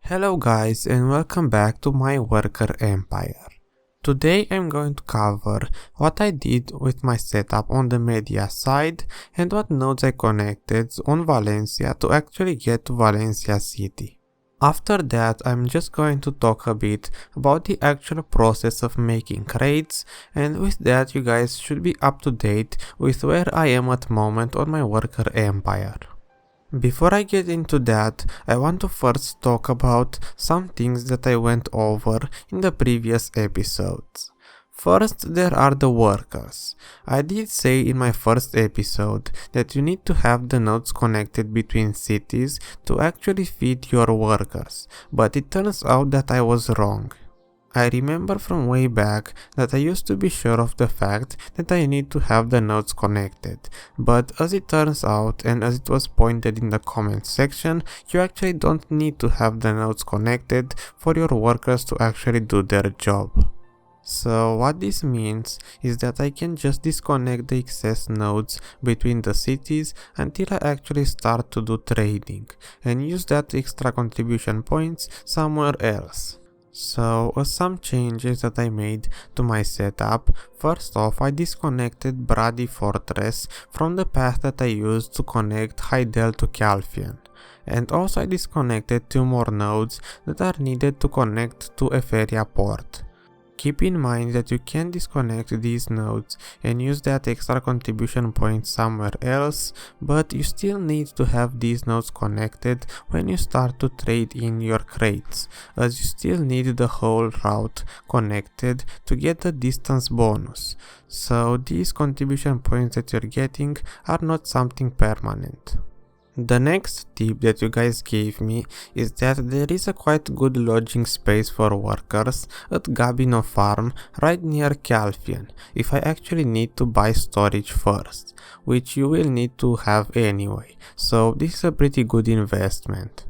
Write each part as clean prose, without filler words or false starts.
Hello guys and welcome back to my worker empire. Today I'm going to cover what I did with my setup on the Mediah side and what nodes I connected on Valencia to actually get to Valencia city. After that I'm just going to talk a bit about the actual process of making raids, and with that you guys should be up to date with where I am at the moment on my worker empire. Before I get into that, I want to first talk about some things that I went over in the previous episodes. First, there are the workers. I did say in my first episode that you need to have the nodes connected between cities to actually feed your workers, but it turns out that I was wrong. I remember from way back that I used to be sure of the fact that I need to have the nodes connected, but as it turns out and as it was pointed in the comment section, you actually don't need to have the nodes connected for your workers to actually do their job. So what this means is that I can just disconnect the excess nodes between the cities until I actually start to do trading and use that extra contribution points somewhere else. So, some changes that I made to my setup. First off, I disconnected Brady Fortress from the path that I used to connect Hydael to Calphian. And also I disconnected 2 more nodes that are needed to connect to Feria Port. Keep in mind that you can disconnect these nodes and use that extra contribution point somewhere else, but you still need to have these nodes connected when you start to trade in your crates, as you still need the whole route connected to get the distance bonus. So these contribution points that you're getting are not something permanent. The next tip that you guys gave me is that there is a quite good lodging space for workers at Gabino Farm right near Calphian if I actually need to buy storage first, which you will need to have anyway, so this is a pretty good investment.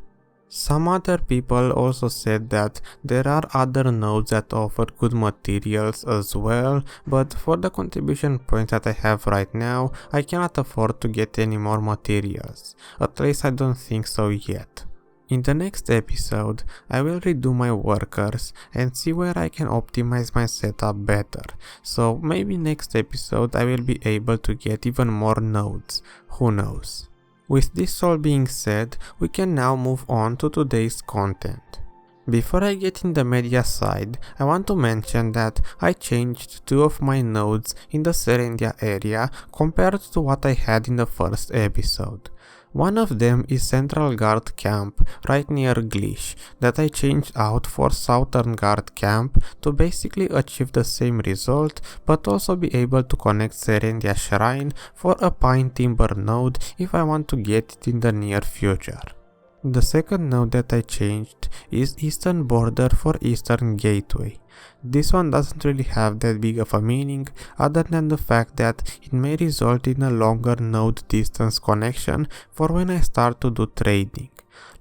Some other people also said that there are other nodes that offer good materials as well, but for the contribution points that I have right now, I cannot afford to get any more materials. At least I don't think so yet. In the next episode, I will redo my workers and see where I can optimize my setup better, so maybe next episode I will be able to get even more nodes, who knows. With this all being said, we can now move on to today's content. Before I get in the Mediah side, I want to mention that I changed 2 of my nodes in the Serendia area compared to what I had in the first episode. One of them is Central Guard Camp right near Glish that I changed out for Southern Guard Camp to basically achieve the same result, but also be able to connect Serendia Shrine for a Pine Timber node if I want to get it in the near future. The second node that I changed is Eastern Border for Eastern Gateway. This one doesn't really have that big of a meaning other than the fact that it may result in a longer node distance connection for when I start to do trading.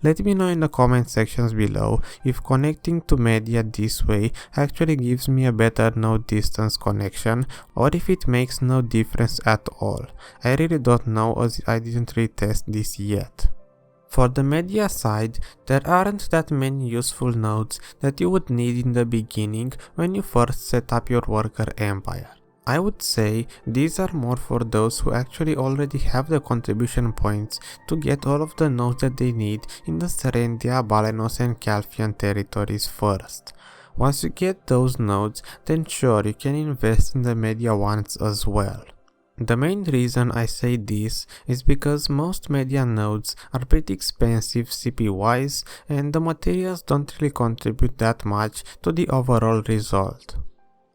Let me know in the comment sections below if connecting to Mediah this way actually gives me a better node distance connection or if it makes no difference at all. I really don't know as I didn't really test this yet. For the Mediah side, there aren't that many useful nodes that you would need in the beginning when you first set up your worker empire. I would say these are more for those who actually already have the contribution points to get all of the nodes that they need in the Serendia, Balenos and Calphian territories first. Once you get those nodes, then sure you can invest in the Mediah ones as well. The main reason I say this is because most Mediah nodes are pretty expensive CP wise and the materials don't really contribute that much to the overall result.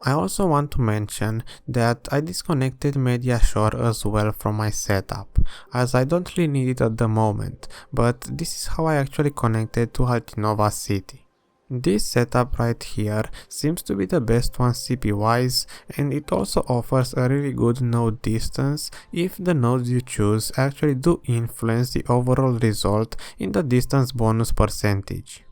I also want to mention that I disconnected Mediah Shore as well from my setup, as I don't really need it at the moment, but this is how I actually connected to Anova city. This setup right here seems to be the best one CP wise, and it also offers a really good node distance if the nodes you choose actually do influence the overall result in the distance bonus percentage.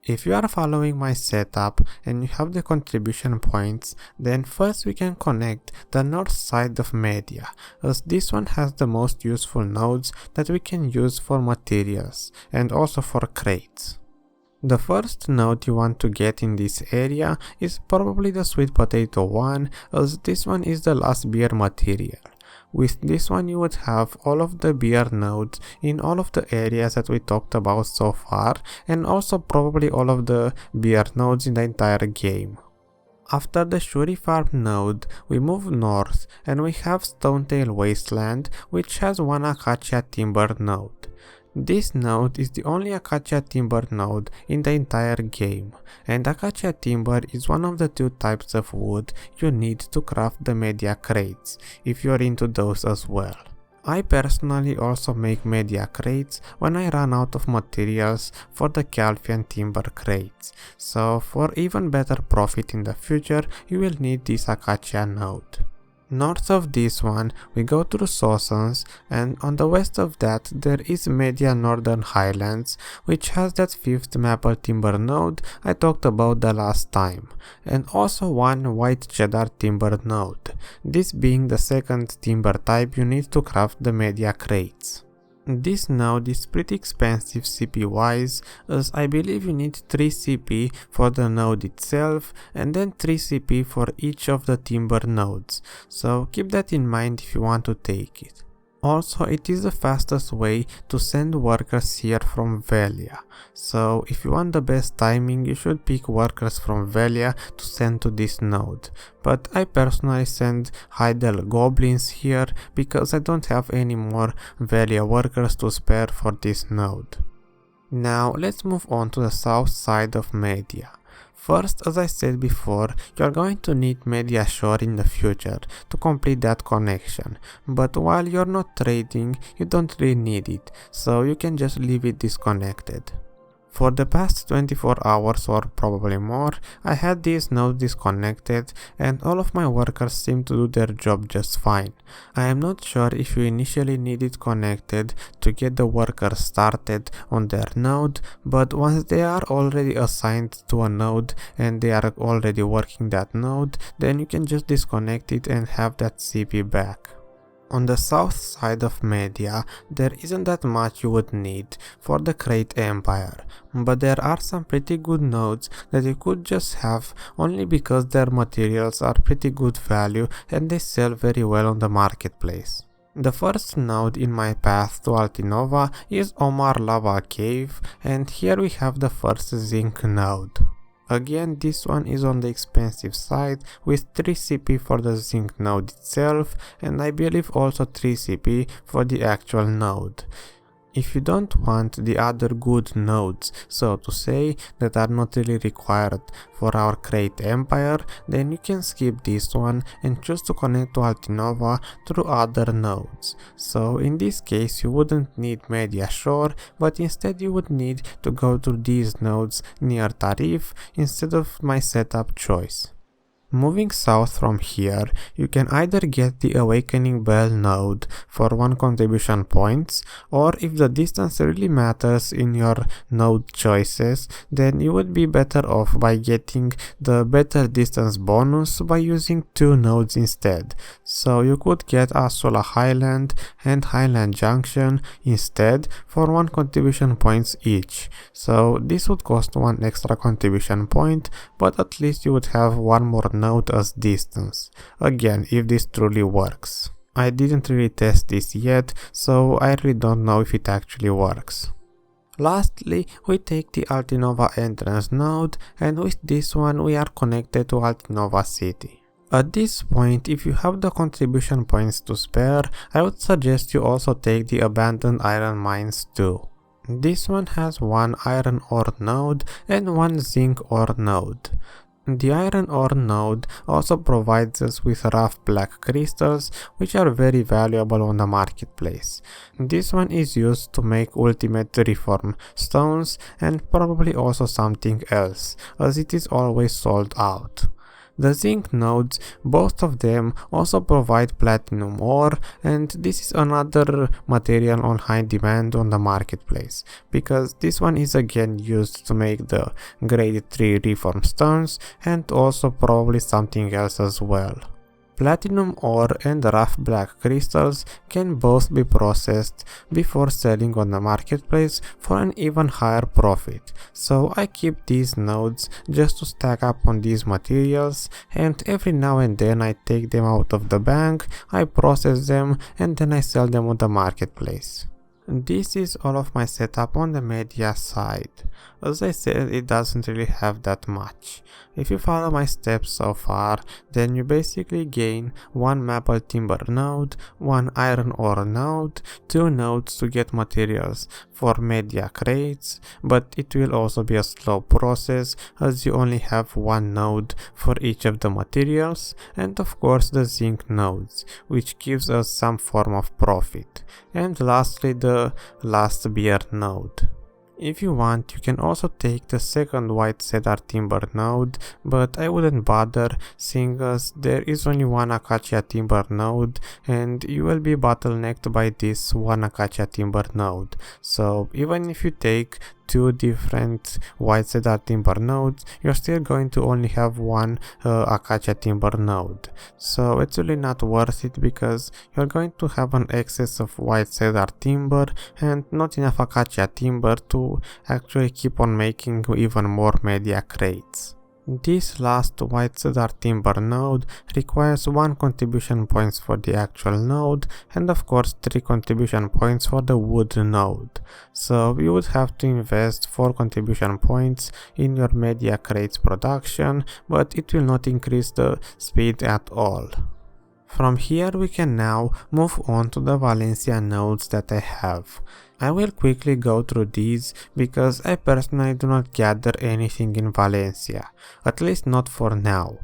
If you are following my setup and you have the contribution points, then first we can connect the north side of Mediah, as this one has the most useful nodes that we can use for materials and also for crates. The first node you want to get in this area is probably the sweet potato one, as this one is the last beer material. With this one you would have all of the beer nodes in all of the areas that we talked about so far, and also probably all of the beer nodes in the entire game. After the Shuri Farm node, we move north and we have Stonetail Wasteland, which has one Acacia Timber node. This node is the only Acacia Timber node in the entire game, and Acacia Timber is one of the two types of wood you need to craft the Mediah crates, if you're into those as well. I personally also make Mediah crates when I run out of materials for the Calfian timber crates, so for even better profit in the future you will need this Acacia node. North of this one we go through Sosons, and on the west of that there is Mediah Northern Highlands, which has that 5th maple timber node I talked about the last time, and also one white cheddar timber node, this being the second timber type you need to craft the Mediah crates. This node is pretty expensive CP wise, as I believe you need 3 CP for the node itself and then 3 CP for each of the timber nodes, so keep that in mind if you want to take it. Also, it is the fastest way to send workers here from Velia, so if you want the best timing you should pick workers from Velia to send to this node, but I personally send Heidel goblins here because I don't have any more Velia workers to spare for this node. Now let's move on to the south side of Media. First, as I said before, you are going to need Mediah Shore in the future to complete that connection, but while you're not trading, you don't really need it, so you can just leave it disconnected. For the past 24 hours or probably more, I had these nodes disconnected and all of my workers seem to do their job just fine. I am not sure if you initially need it connected to get the workers started on their node, but once they are already assigned to a node and they are already working that node, then you can just disconnect it and have that CP back. On the south side of Media, there isn't that much you would need for the Crate Empire, but there are some pretty good nodes that you could just have only because their materials are pretty good value and they sell very well on the marketplace. The first node in my path to Anova is Omar Lava Cave, and here we have the first Zinc Node. Again, this one is on the expensive side with 3 CP for the Zinc node itself, and I believe also 3 CP for the actual node. If you don't want the other good nodes, so to say, that are not really required for our Crate Empire, then you can skip this one and choose to connect to Anova through other nodes. So in this case you wouldn't need Mediah Shore, but instead you would need to go to these nodes near Tarif instead of my setup choice. Moving south from here, you can either get the Awakening Bell node for 1 contribution points, or if the distance really matters in your node choices, then you would be better off by getting the better distance bonus by using 2 nodes instead. So you could get Asula Highland and Highland Junction instead for 1 contribution points each. So this would cost 1 extra contribution point, but at least you would have 1 more node as distance. Again, if this truly works. I didn't really test this yet, so I really don't know if it actually works. Lastly, we take the Anova entrance node, and with this one we are connected to Anova city. At this point, if you have the contribution points to spare, I would suggest you also take the abandoned iron mines too. This one has 1 iron ore node and 1 zinc ore node. The iron ore node also provides us with rough black crystals, which are very valuable on the marketplace. This one is used to make ultimate reform stones and probably also something else, as it is always sold out. The zinc nodes, both of them also provide platinum ore, and this is another material on high demand on the marketplace, because this one is again used to make the grade 3 reform stones and also probably something else as well. Platinum ore and rough black crystals can both be processed before selling on the marketplace for an even higher profit, so I keep these nodes just to stack up on these materials, and every now and then I take them out of the bank, I process them, and then I sell them on the marketplace. This is all of my setup on the Mediah side. As I said, it doesn't really have that much. If you follow my steps so far, then you basically gain one maple timber node, one iron ore node, 2 nodes to get materials for Mediah crates, but it will also be a slow process as you only have one node for each of the materials, and of course the zinc nodes, which gives us some form of profit. And lastly, the last beer node. If you want, you can also take the second white cedar timber node, but I wouldn't bother seeing as there is only one acacia timber node and you will be bottlenecked by this one acacia timber node. So even if you take 2 different white cedar timber nodes, you're still going to only have one acacia timber node. So it's really not worth it because you're going to have an excess of white cedar timber and not enough acacia timber to actually keep on making even more Mediah crates. This last white cedar timber node requires 1 contribution points for the actual node and of course 3 contribution points for the wood node. So you would have to invest 4 contribution points in your Mediah crates production, but it will not increase the speed at all. From here we can now move on to the Valencian nodes that I have. I will quickly go through these because I personally do not gather anything in Valencia, at least not for now.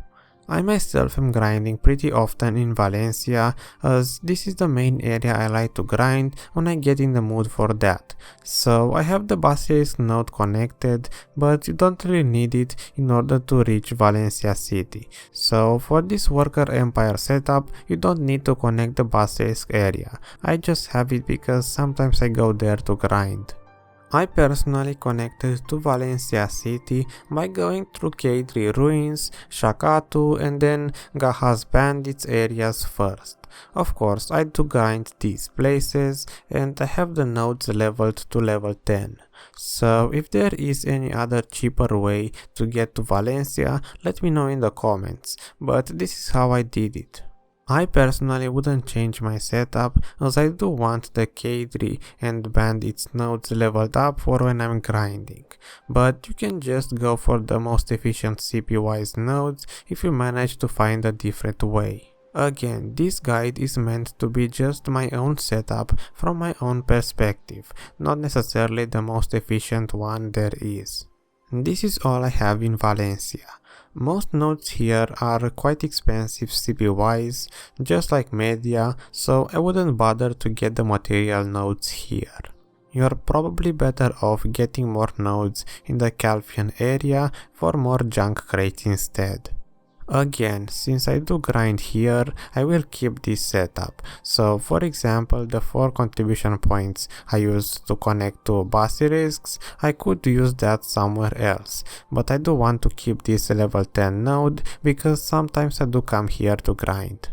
I myself am grinding pretty often in Valencia as this is the main area I like to grind when I get in the mood for that. So I have the basilisk node connected, but you don't really need it in order to reach Valencia city. So for this worker empire setup, you don't need to connect the basilisk area. I just have it because sometimes I go there to grind. I personally connected to Valencia city by going through K3 ruins, Shakatu and then Gaha's bandits areas first. Of course, I do grind these places and I have the nodes leveled to level 10. So if there is any other cheaper way to get to Valencia, let me know in the comments, but this is how I did it. I personally wouldn't change my setup as I do want the K3 and bandits nodes leveled up for when I'm grinding, but you can just go for the most efficient CPU-wise nodes if you manage to find a different way. Again, this guide is meant to be just my own setup from my own perspective, not necessarily the most efficient one there is. This is all I have in Valencia. Most nodes here are quite expensive CPU-wise, just like Mediah, so I wouldn't bother to get the material nodes here. You're probably better off getting more nodes in the Calfian area for more junk crates instead. Again, since I do grind here, I will keep this setup. So for example, the 4 contribution points I used to connect to basilisks, I could use that somewhere else. But I do want to keep this level 10 node because sometimes I do come here to grind.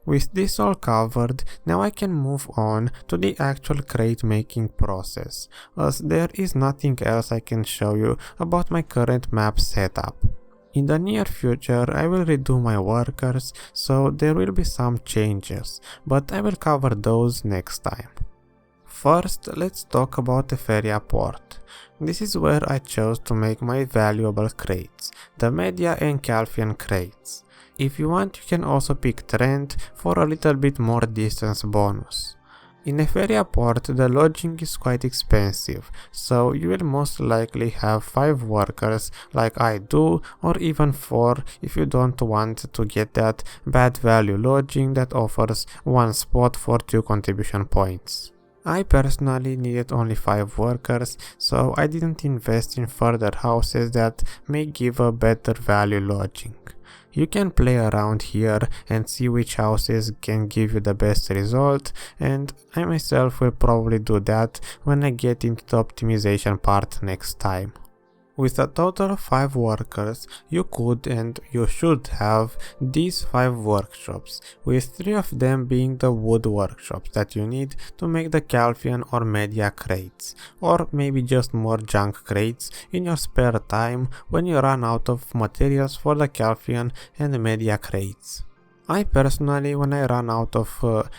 With this all covered, now I can move on to the actual crate making process, as there is nothing else I can show you about my current map setup. In the near future I will redo my workers, so there will be some changes, but I will cover those next time. First, let's talk about the Feria Port. This is where I chose to make my valuable crates, the Mediah and Calfian crates. If you want, you can also pick Treant for a little bit more distance bonus. In Feria Port, the lodging is quite expensive, so you will most likely have 5 workers like I do, or even 4 if you don't want to get that bad value lodging that offers 1 spot for 2 contribution points. I personally needed only 5 workers, so I didn't invest in further houses that may give a better value lodging. You can play around here and see which houses can give you the best result, and I myself will probably do that when I get into the optimization part next time. With a total of 5 workers, you could and you should have these 5 workshops, with 3 of them being the wood workshops that you need to make the Calphian or Mediah crates, or maybe just more junk crates in your spare time when you run out of materials for the Calphian and Mediah crates. I personally, when I run out of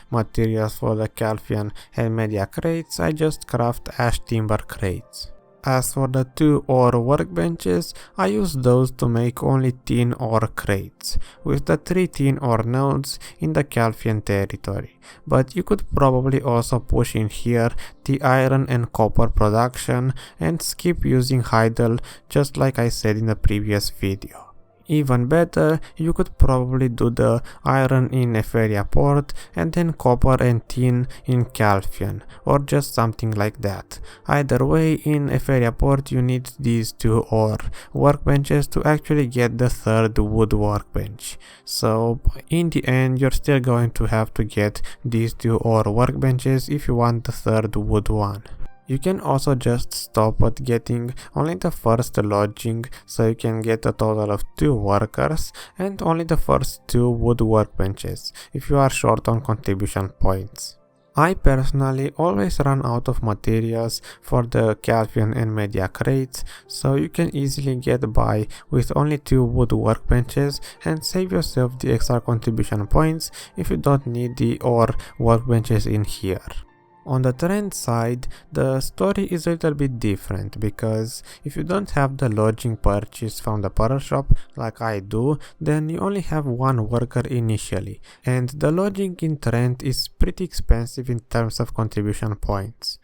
materials for the Calphian and Mediah crates, I just craft ash timber crates. As for the 2 ore workbenches, I use those to make only tin ore crates, with the 3 tin ore nodes in the Calphian territory, but you could probably also push in here the iron and copper production and skip using Heidel, just like I said in the previous video. Even better, you could probably do the iron in Feria Port and then copper and tin in Calphian, or just something like that. Either way, in Feria Port you need these 2 ore workbenches to actually get the 3rd wood workbench. So in the end you're still going to have to get these 2 ore workbenches if you want the 3rd wood one. You can also just stop at getting only the first lodging, so you can get a total of 2 workers and only the first 2 wood workbenches if you are short on contribution points. I personally always run out of materials for the Calphian and Mediah crates, so you can easily get by with only 2 wood workbenches and save yourself the extra contribution points if you don't need the ore workbenches in here. On the Treant side, the story is a little bit different, because if you don't have the lodging purchase from the pearl shop like I do, then you only have 1 worker initially, and the lodging in Treant is pretty expensive in terms of contribution points.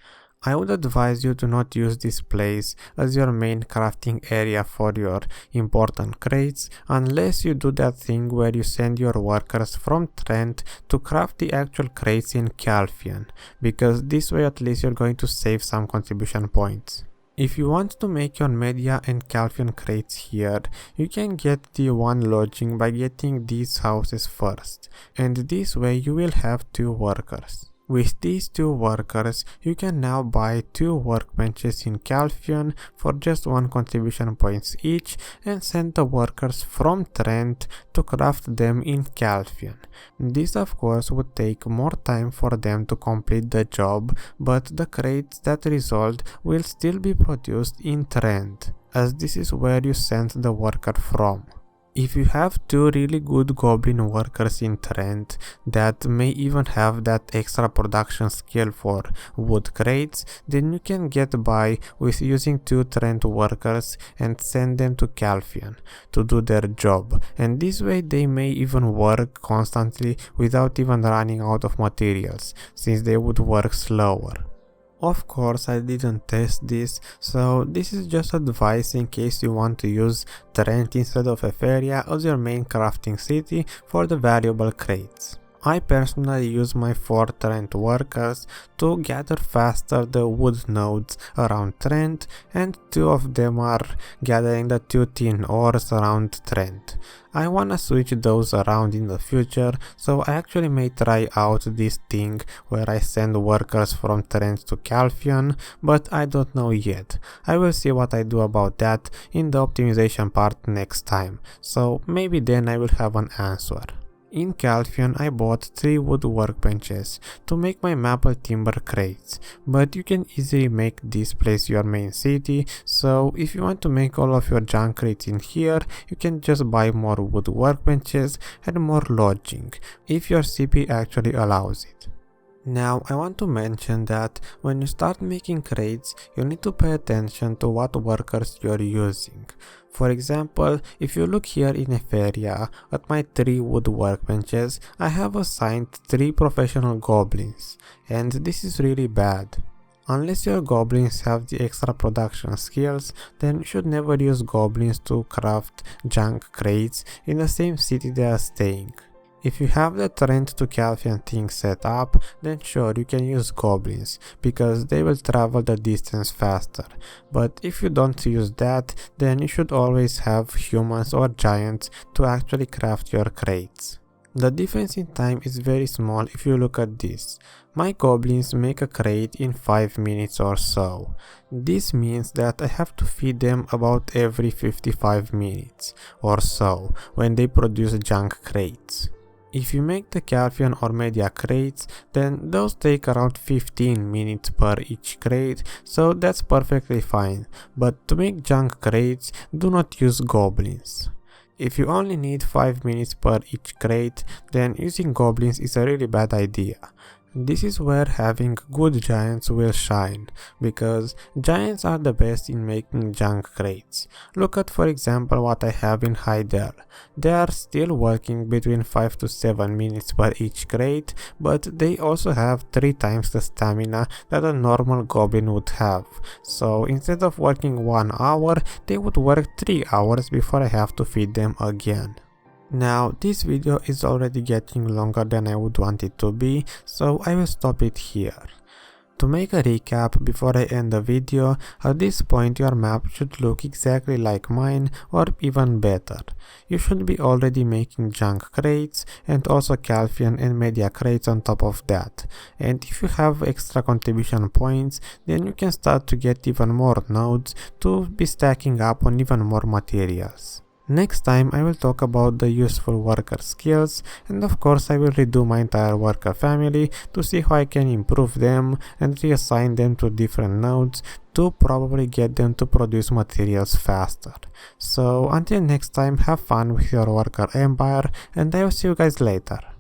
I would advise you to not use this place as your main crafting area for your important crates, unless you do that thing where you send your workers from Treant to craft the actual crates in Calphian, because this way at least you're going to save some contribution points. If you want to make your Mediah and Calphian crates here, you can get the 1 lodging by getting these houses first, and this way you will have 2 workers. With these 2 workers, you can now buy 2 workbenches in Calphian for just 1 contribution points each and send the workers from Treant to craft them in Calphian. This of course would take more time for them to complete the job, but the crates that result will still be produced in Treant, as this is where you send the worker from. If you have 2 really good goblin workers in Treant that may even have that extra production skill for wood crates, then you can get by with using 2 Treant workers and send them to Calphian to do their job, and this way they may even work constantly without even running out of materials, since they would work slower. Of course, I didn't test this, so this is just advice in case you want to use Treant instead of Epheria as your main crafting city for the valuable crates. I personally use my 4 Treant workers to gather faster the wood nodes around Treant, and 2 of them are gathering the 2 tin ores around Treant. I wanna switch those around in the future, so I actually may try out this thing where I send workers from Treant to Calphian, but I don't know yet. I will see what I do about that in the optimization part next time, so maybe then I will have an answer. In Calphian I bought 3 wood workbenches to make my maple timber crates, but you can easily make this place your main city, so if you want to make all of your junk crates in here, you can just buy more wood workbenches and more lodging, if your CP actually allows it. Now I want to mention that when you start making crates, you need to pay attention to what workers you're using. For example, if you look here in Epheria, at my 3 wood workbenches, I have assigned 3 professional goblins, and this is really bad. Unless your goblins have the extra production skills, then you should never use goblins to craft junk crates in the same city they are staying. If you have the Treant to Calphian thing set up, then sure, you can use goblins, because they will travel the distance faster. But if you don't use that, then you should always have humans or giants to actually craft your crates. The difference in time is very small if you look at this. My goblins make a crate in 5 minutes or so. This means that I have to feed them about every 55 minutes or so when they produce junk crates. If you make the Calphian or Mediah crates, then those take around 15 minutes per each crate, so that's perfectly fine. But to make junk crates, do not use goblins. If you only need 5 minutes per each crate, then using goblins is a really bad idea. This is where having good giants will shine, because giants are the best in making junk crates. Look at, for example, what I have in Hyder. They are still working between 5 to 7 minutes per each crate, but they also have 3 times the stamina that a normal goblin would have. So instead of working 1 hour, they would work 3 hours before I have to feed them again. Now, this video is already getting longer than I would want it to be, so I will stop it here. To make a recap before I end the video, at this point your map should look exactly like mine or even better. You should be already making junk crates and also Calphian and Mediah crates on top of that. And if you have extra contribution points, then you can start to get even more nodes to be stacking up on even more materials. Next time I will talk about the useful worker skills, and of course I will redo my entire worker family to see how I can improve them and reassign them to different nodes to probably get them to produce materials faster. So until next time, have fun with your worker empire, and I will see you guys later.